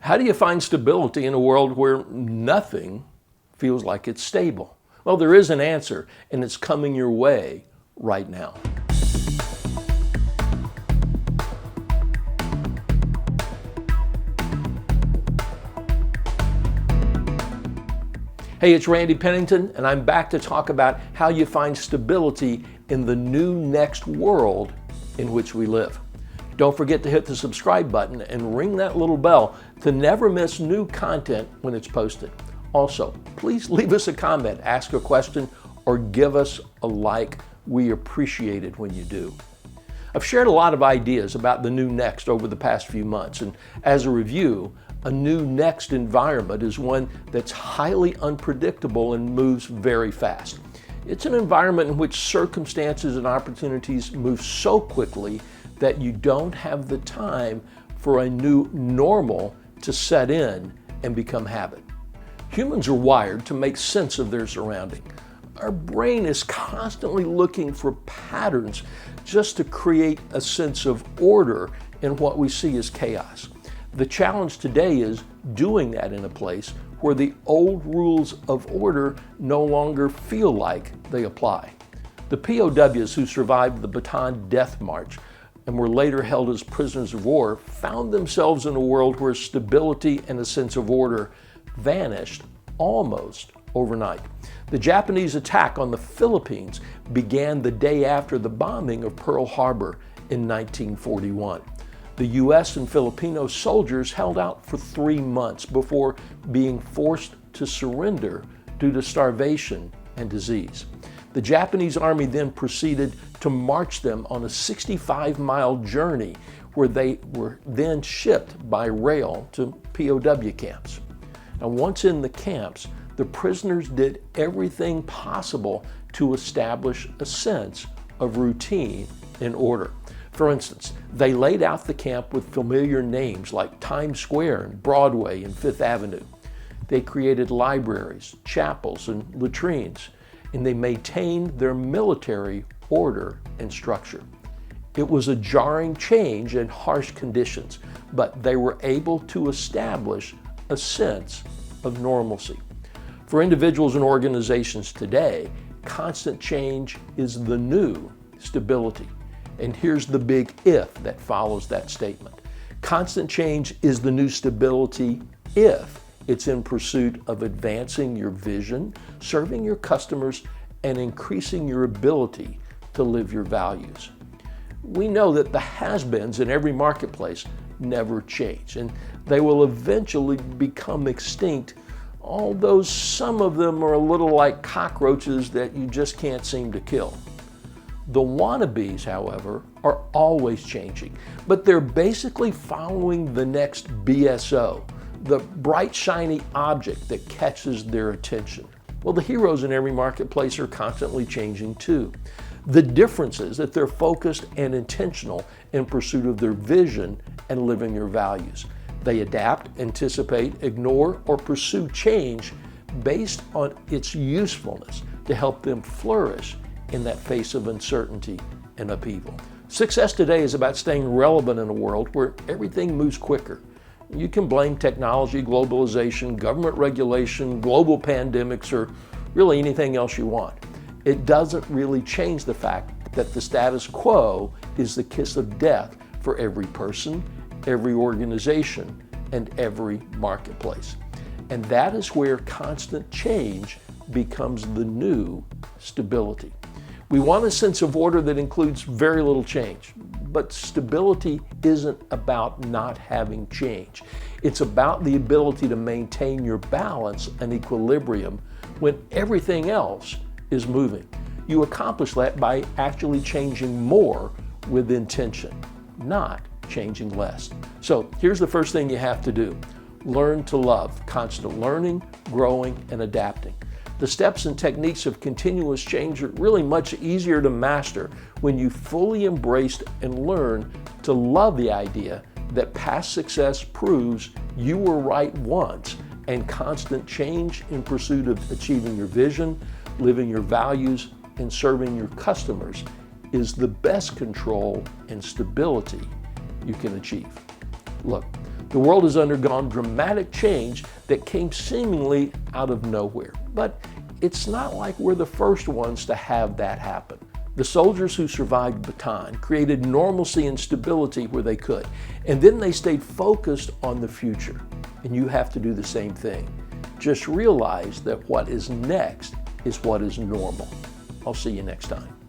How do you find stability in a world where nothing feels like it's stable? Well, there is an answer, and it's coming your way right now. Hey, it's Randy Pennington, and I'm back to talk about how you find stability in the new next world in which we live. Don't forget to hit the subscribe button and ring that little bell to never miss new content when it's posted. Also, please leave us a comment, ask a question, or give us a like. We appreciate it when you do. I've shared a lot of ideas about the new next over the past few months, and as a review, a new next environment is one that's highly unpredictable and moves very fast. It's an environment in which circumstances and opportunities move so quickly that you don't have the time for a new normal to set in and become habit. Humans are wired to make sense of their surroundings. Our brain is constantly looking for patterns just to create a sense of order in what we see as chaos. The challenge today is doing that in a place where the old rules of order no longer feel like they apply. The POWs who survived the Bataan Death March and were later held as prisoners of war found themselves in a world where stability and a sense of order vanished almost overnight. The Japanese attack on the Philippines began the day after the bombing of Pearl Harbor in 1941. The U.S. and Filipino soldiers held out for 3 months before being forced to surrender due to starvation and disease. The Japanese army then proceeded to march them on a 65-mile journey where they were then shipped by rail to POW camps. And once in the camps, the prisoners did everything possible to establish a sense of routine and order. For instance, they laid out the camp with familiar names like Times Square and Broadway and Fifth Avenue. They created libraries, chapels, and latrines, and they maintained their military order and structure. It was a jarring change in harsh conditions, but they were able to establish a sense of normalcy. For individuals and organizations today, constant change is the new stability. And here's the big if that follows that statement. Constant change is the new stability if it's in pursuit of advancing your vision, serving your customers, and increasing your ability to live your values. We know that the has-beens in every marketplace never change, and they will eventually become extinct, although some of them are a little like cockroaches that you just can't seem to kill. The wannabes, however, are always changing, but they're basically following the next BSO, the bright, shiny object that catches their attention. Well, the heroes in every marketplace are constantly changing too. The difference is that they're focused and intentional in pursuit of their vision and living their values. They adapt, anticipate, ignore, or pursue change based on its usefulness to help them flourish in that face of uncertainty and upheaval. Success today is about staying relevant in a world where everything moves quicker. You can blame technology, globalization, government regulation, global pandemics, or really anything else you want. It doesn't really change the fact that the status quo is the kiss of death for every person, every organization, and every marketplace. And that is where constant change becomes the new stability. We want a sense of order that includes very little change, but stability isn't about not having change. It's about the ability to maintain your balance and equilibrium when everything else is moving. You accomplish that by actually changing more with intention, not changing less. So here's the first thing you have to do. Learn to love constant learning, growing, and adapting. The steps and techniques of continuous change are really much easier to master when you fully embrace and learn to love the idea that past success proves you were right once, and constant change in pursuit of achieving your vision, living your values, and serving your customers is the best control and stability you can achieve. Look, The world has undergone dramatic change that came seemingly out of nowhere. But it's not like we're the first ones to have that happen. The soldiers who survived Bataan created normalcy and stability where they could, and then they stayed focused on the future. And you have to do the same thing. Just realize that what is next is what is normal. I'll see you next time.